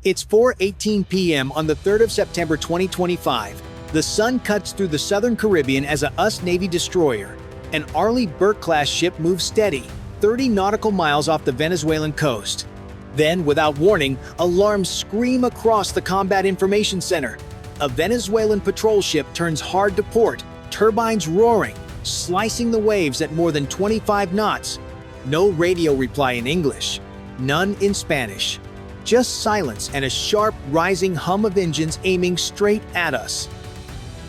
It's 4:18 p.m. on the 3rd of September 2025. The sun cuts through the southern Caribbean as a US Navy destroyer. An Arleigh Burke-class ship moves steady, 30 nautical miles off the Venezuelan coast. Then, without warning, alarms scream across the Combat Information Center. A Venezuelan patrol ship turns hard to port, turbines roaring, slicing the waves at more than 25 knots. No radio reply in English, none in Spanish. Just silence and a sharp, rising hum of engines aiming straight at us.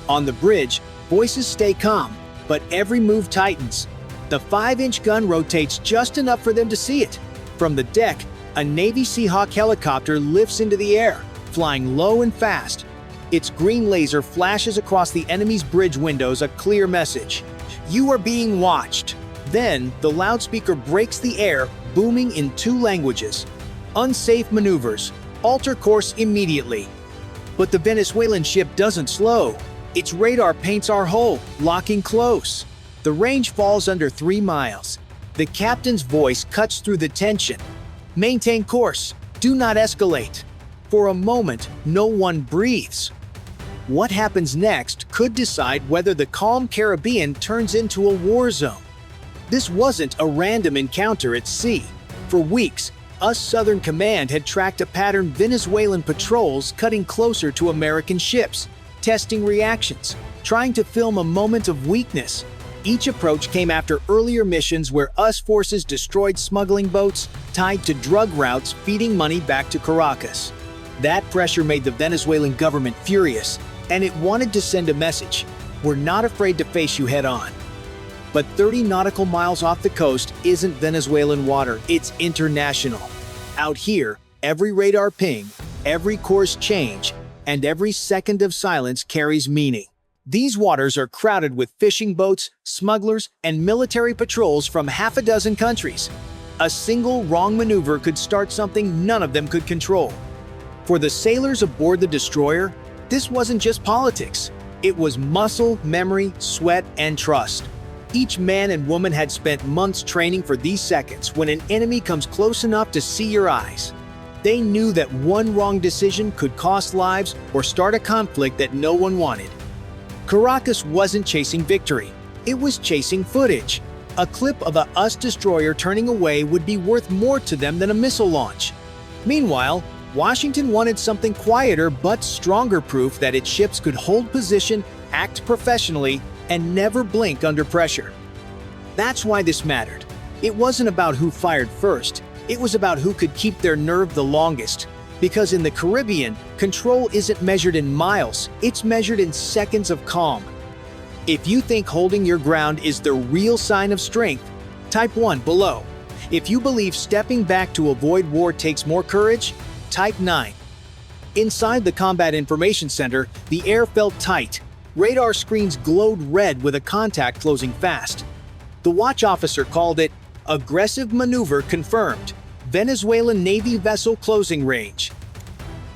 On the bridge, voices stay calm, but every move tightens. The 5-inch gun rotates just enough for them to see it. From the deck, a Navy Seahawk helicopter lifts into the air, flying low and fast. Its green laser flashes across the enemy's bridge windows a clear message. You are being watched. Then, the loudspeaker breaks the air, booming in 2 languages. Unsafe maneuvers. Alter course immediately. But the Venezuelan ship doesn't slow. Its radar paints our hull, locking close. The range falls under 3 miles. The captain's voice cuts through the tension. Maintain course. Do not escalate. For a moment, no one breathes. What happens next could decide whether the calm Caribbean turns into a war zone. This wasn't a random encounter at sea. For weeks, US Southern Command had tracked a pattern: Venezuelan patrols cutting closer to American ships, testing reactions, trying to film a moment of weakness. Each approach came after earlier missions where US forces destroyed smuggling boats tied to drug routes feeding money back to Caracas. That pressure made the Venezuelan government furious, and it wanted to send a message: we're not afraid to face you head on. But 30 nautical miles off the coast isn't Venezuelan water, it's international. Out here, every radar ping, every course change, and every second of silence carries meaning. These waters are crowded with fishing boats, smugglers, and military patrols from half a dozen countries. A single wrong maneuver could start something none of them could control. For the sailors aboard the destroyer, this wasn't just politics. It was muscle, memory, sweat, and trust. Each man and woman had spent months training for these seconds when an enemy comes close enough to see your eyes. They knew that one wrong decision could cost lives or start a conflict that no one wanted. Caracas wasn't chasing victory. It was chasing footage. A clip of a US destroyer turning away would be worth more to them than a missile launch. Meanwhile, Washington wanted something quieter but stronger proof that its ships could hold position, act professionally, and never blink under pressure. That's why this mattered. It wasn't about who fired first. It was about who could keep their nerve the longest. Because in the Caribbean, control isn't measured in miles, it's measured in seconds of calm. If you think holding your ground is the real sign of strength, type 1 below. If you believe stepping back to avoid war takes more courage, type 9. Inside the Combat Information Center, the air felt tight. Radar screens glowed red with a contact closing fast. The watch officer called it aggressive maneuver confirmed. Venezuelan Navy vessel closing range.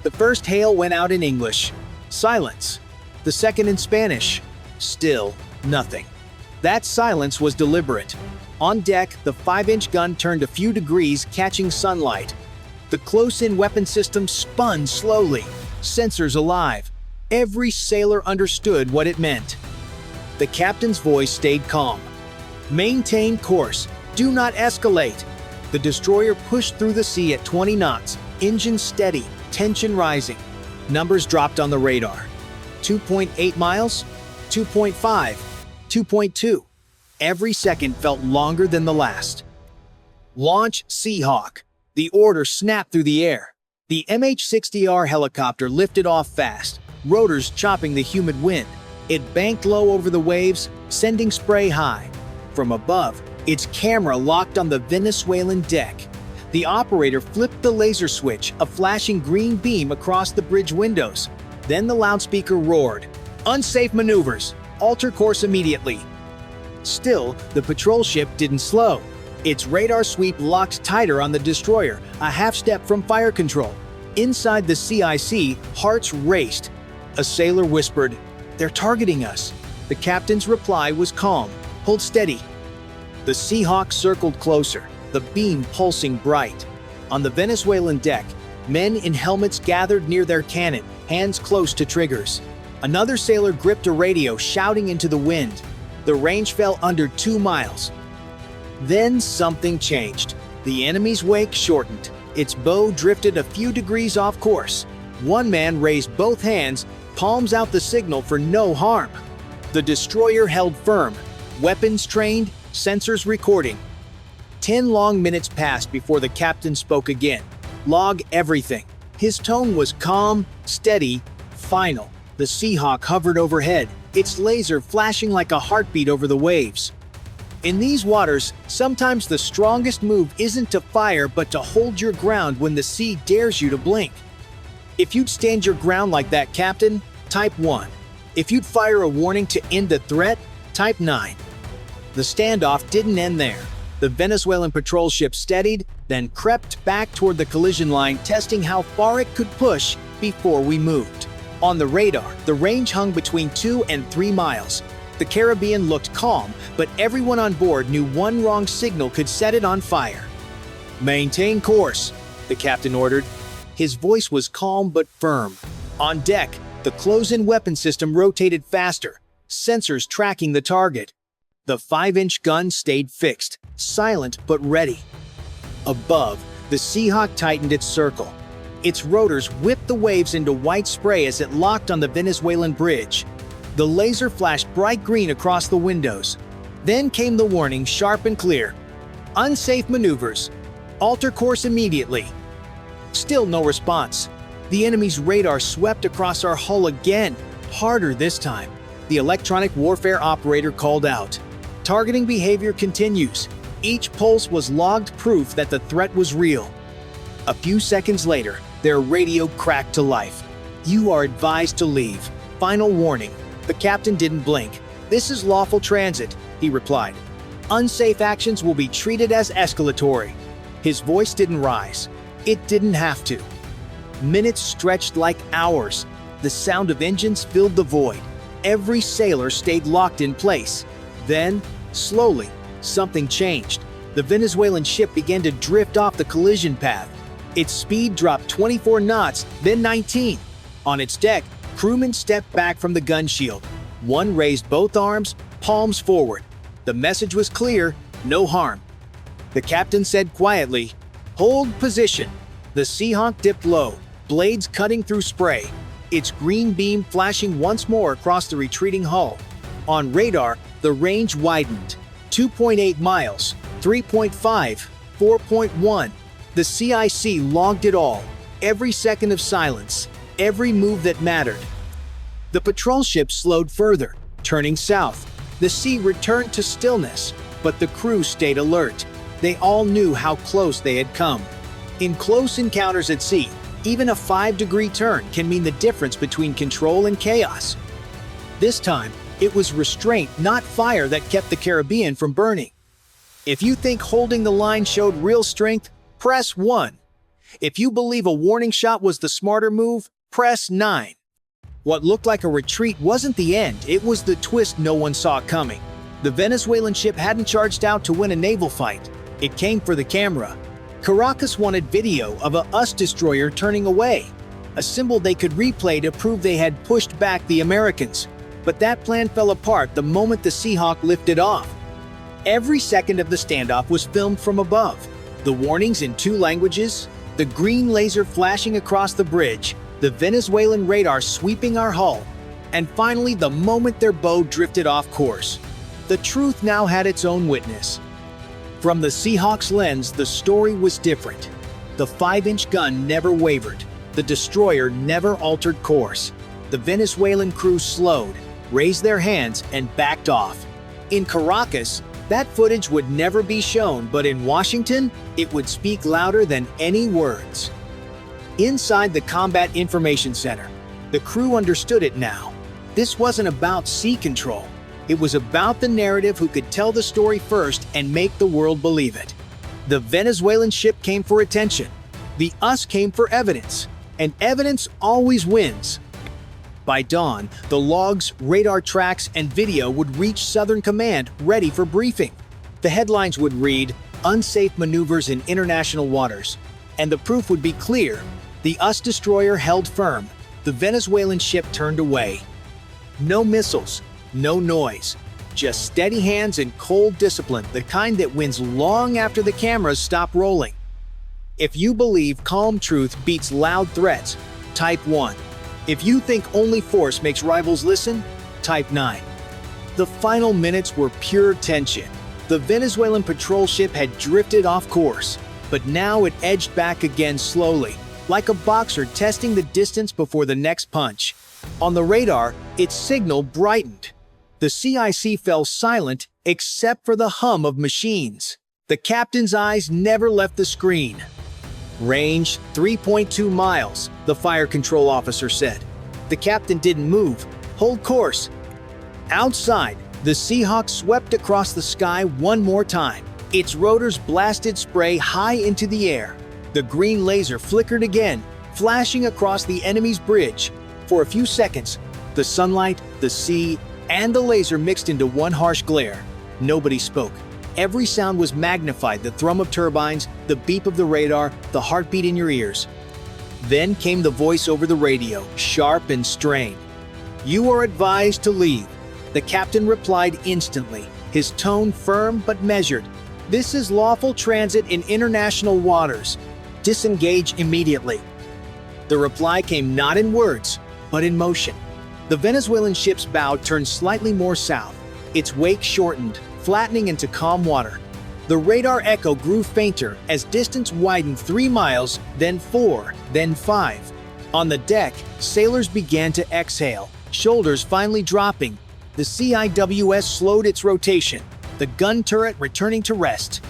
The first hail went out in English. Silence. The second in Spanish. Still nothing. That silence was deliberate. On deck, the 5-inch gun turned a few degrees, catching sunlight. The close-in weapon system spun slowly, sensors alive. Every sailor understood what it meant. The captain's voice stayed calm. Maintain course. Do not escalate. The destroyer pushed through the sea at 20 knots, engine steady, tension rising. Numbers dropped on the radar. 2.8 miles, 2.5, 2.2. Every second felt longer than the last. Launch Seahawk. The order snapped through the air. The MH-60R helicopter lifted off fast, rotors chopping the humid wind. It banked low over the waves, sending spray high. From above, its camera locked on the Venezuelan deck. The operator flipped the laser switch, a flashing green beam across the bridge windows. Then the loudspeaker roared, "Unsafe maneuvers! Alter course immediately!" Still, the patrol ship didn't slow. Its radar sweep locked tighter on the destroyer, a half step from fire control. Inside the CIC, hearts raced. A sailor whispered, "They're targeting us." The captain's reply was calm, "Hold steady." The Seahawk circled closer, the beam pulsing bright. On the Venezuelan deck, Men in helmets gathered near their cannon, hands close to triggers. Another sailor gripped a radio, shouting into the wind. The range fell under 2 miles. Then something changed. The enemy's wake shortened. Its bow drifted a few degrees off course. One man raised both hands, palms out the signal for no harm. The destroyer held firm, weapons trained, sensors recording. 10 long minutes passed before the captain spoke again. "Log everything." His tone was calm, steady, final. The Seahawk hovered overhead, its laser flashing like a heartbeat over the waves. In these waters, sometimes the strongest move isn't to fire but to hold your ground when the sea dares you to blink. If you'd stand your ground like that, Captain, type 1. If you'd fire a warning to end the threat, type 9. The standoff didn't end there. The Venezuelan patrol ship steadied, then crept back toward the collision line, testing how far it could push before we moved. On the radar, the range hung between 2 and 3 miles. The Caribbean looked calm, but everyone on board knew one wrong signal could set it on fire. "Maintain course," the captain ordered. His voice was calm but firm. On deck, the close-in weapon system rotated faster, sensors tracking the target. The 5-inch gun stayed fixed, silent but ready. Above, the Seahawk tightened its circle. Its rotors whipped the waves into white spray as it locked on the Venezuelan bridge. The laser flashed bright green across the windows. Then came the warning, sharp and clear. "Unsafe maneuvers. Alter course immediately." Still no response. The enemy's radar swept across our hull again, harder this time. The electronic warfare operator called out. Targeting behavior continues. Each pulse was logged, proof that the threat was real. A few seconds later, their radio cracked to life. "You are advised to leave. Final warning." The captain didn't blink. "This is lawful transit," he replied. "Unsafe actions will be treated as escalatory." His voice didn't rise. It didn't have to. Minutes stretched like hours. The sound of engines filled the void. Every sailor stayed locked in place. Then, slowly, something changed. The Venezuelan ship began to drift off the collision path. Its speed dropped 24 knots, then 19. On its deck, crewmen stepped back from the gun shield. One raised both arms, palms forward. The message was clear, no harm. The captain said quietly, "Hold position." The Seahawk dipped low, blades cutting through spray, its green beam flashing once more across the retreating hull. On radar, the range widened. 2.8 miles, 3.5, 4.1. The CIC logged it all. Every second of silence, every move that mattered. The patrol ship slowed further, turning south. The sea returned to stillness, but the crew stayed alert. They all knew how close they had come. In close encounters at sea, even a 5-degree turn can mean the difference between control and chaos. This time, it was restraint, not fire, that kept the Caribbean from burning. If you think holding the line showed real strength, press 1. If you believe a warning shot was the smarter move, press 9. What looked like a retreat wasn't the end, it was the twist no one saw coming. The Venezuelan ship hadn't charged out to win a naval fight. It came for the camera. Caracas wanted video of a US destroyer turning away, a symbol they could replay to prove they had pushed back the Americans. But that plan fell apart the moment the Seahawk lifted off. Every second of the standoff was filmed from above. The warnings in 2 languages, the green laser flashing across the bridge, the Venezuelan radar sweeping our hull, and finally the moment their bow drifted off course. The truth now had its own witness. From the Seahawk's lens, the story was different. The 5-inch gun never wavered. The destroyer never altered course. The Venezuelan crew slowed, raised their hands, and backed off. In Caracas, that footage would never be shown, but in Washington, it would speak louder than any words. Inside the Combat Information Center, the crew understood it now. This wasn't about sea control. It was about the narrative who could tell the story first and make the world believe it. The Venezuelan ship came for attention. The US came for evidence. And evidence always wins. By dawn, the logs, radar tracks, and video would reach Southern Command, ready for briefing. The headlines would read, "Unsafe maneuvers in international waters," and the proof would be clear. The US destroyer held firm. The Venezuelan ship turned away. No missiles, no noise, just steady hands and cold discipline, the kind that wins long after the cameras stop rolling. If you believe calm truth beats loud threats, type 1. If you think only force makes rivals listen, type 9. The final minutes were pure tension. The Venezuelan patrol ship had drifted off course, but now it edged back again slowly, like a boxer testing the distance before the next punch. On the radar, its signal brightened. The CIC fell silent except for the hum of machines. The captain's eyes never left the screen. Range 3.2 miles, the fire control officer said. The captain didn't move. Hold course. Outside, the Seahawk swept across the sky one more time. Its rotors blasted spray high into the air. The green laser flickered again, flashing across the enemy's bridge. For a few seconds, the sunlight, the sea, and the laser mixed into one harsh glare. Nobody spoke. Every sound was magnified, the thrum of turbines, the beep of the radar, the heartbeat in your ears. Then came the voice over the radio, sharp and strained. "You are advised to leave." The captain replied instantly, his tone firm but measured. "This is lawful transit in international waters. Disengage immediately." The reply came not in words, but in motion. The Venezuelan ship's bow turned slightly more south. Its wake shortened, flattening into calm water. The radar echo grew fainter as distance widened 3 miles, then 4, then 5. On the deck, sailors began to exhale, shoulders finally dropping. The CIWS slowed its rotation, the gun turret returning to rest.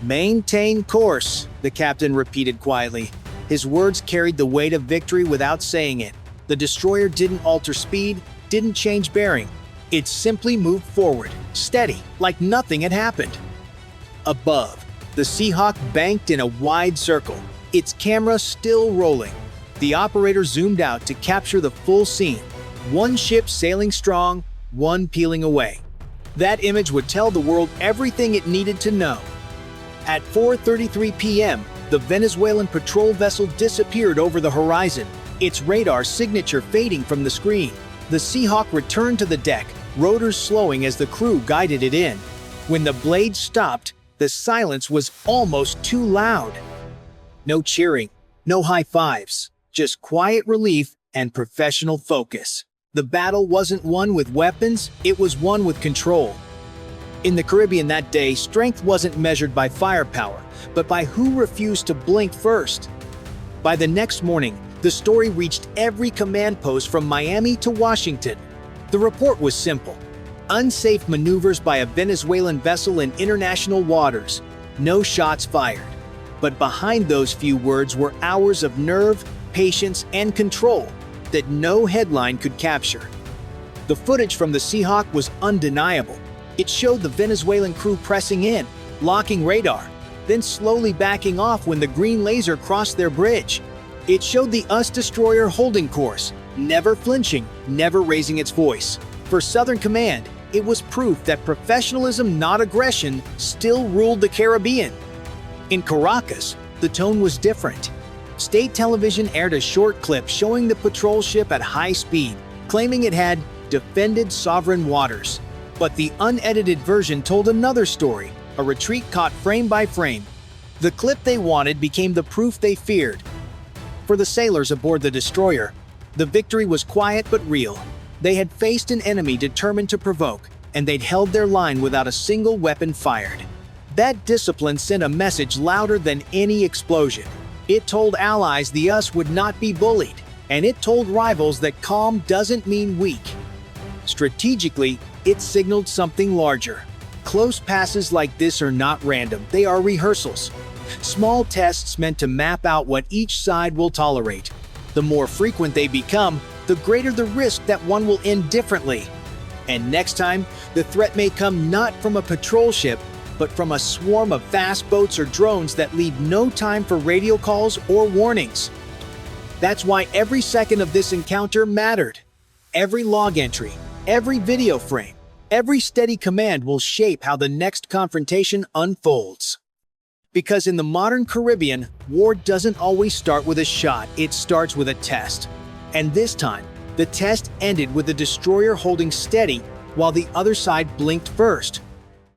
"Maintain course," the captain repeated quietly. His words carried the weight of victory without saying it. The destroyer didn't alter speed, didn't change bearing. It simply moved forward, steady, like nothing had happened. Above, the Seahawk banked in a wide circle, its camera still rolling. The operator zoomed out to capture the full scene. One ship sailing strong, one peeling away. That image would tell the world everything it needed to know. At 4:33 p.m., the Venezuelan patrol vessel disappeared over the horizon, its radar signature fading from the screen. The Seahawk returned to the deck, rotors slowing as the crew guided it in. When the blade stopped, the silence was almost too loud. No cheering, no high fives, just quiet relief and professional focus. The battle wasn't won with weapons, it was won with control. In the Caribbean that day, strength wasn't measured by firepower, but by who refused to blink first. By the next morning, the story reached every command post from Miami to Washington. The report was simple: unsafe maneuvers by a Venezuelan vessel in international waters. No shots fired. But behind those few words were hours of nerve, patience, and control that no headline could capture. The footage from the Seahawk was undeniable. It showed the Venezuelan crew pressing in, locking radar, then slowly backing off when the green laser crossed their bridge. It showed the US destroyer holding course, never flinching, never raising its voice. For Southern Command, it was proof that professionalism, not aggression, still ruled the Caribbean. In Caracas, the tone was different. State television aired a short clip showing the patrol ship at high speed, claiming it had defended sovereign waters. But the unedited version told another story, a retreat caught frame by frame. The clip they wanted became the proof they feared. For the sailors aboard the destroyer, the victory was quiet but real. They had faced an enemy determined to provoke, and they'd held their line without a single weapon fired. That discipline sent a message louder than any explosion. It told allies the US would not be bullied, and it told rivals that calm doesn't mean weak. Strategically, it signaled something larger. Close passes like this are not random, they are rehearsals. Small tests meant to map out what each side will tolerate. The more frequent they become, the greater the risk that one will end differently. And next time, the threat may come not from a patrol ship, but from a swarm of fast boats or drones that leave no time for radio calls or warnings. That's why every second of this encounter mattered. Every log entry, every video frame, every steady command will shape how the next confrontation unfolds. Because in the modern Caribbean, war doesn't always start with a shot, it starts with a test. And this time, the test ended with the destroyer holding steady while the other side blinked first.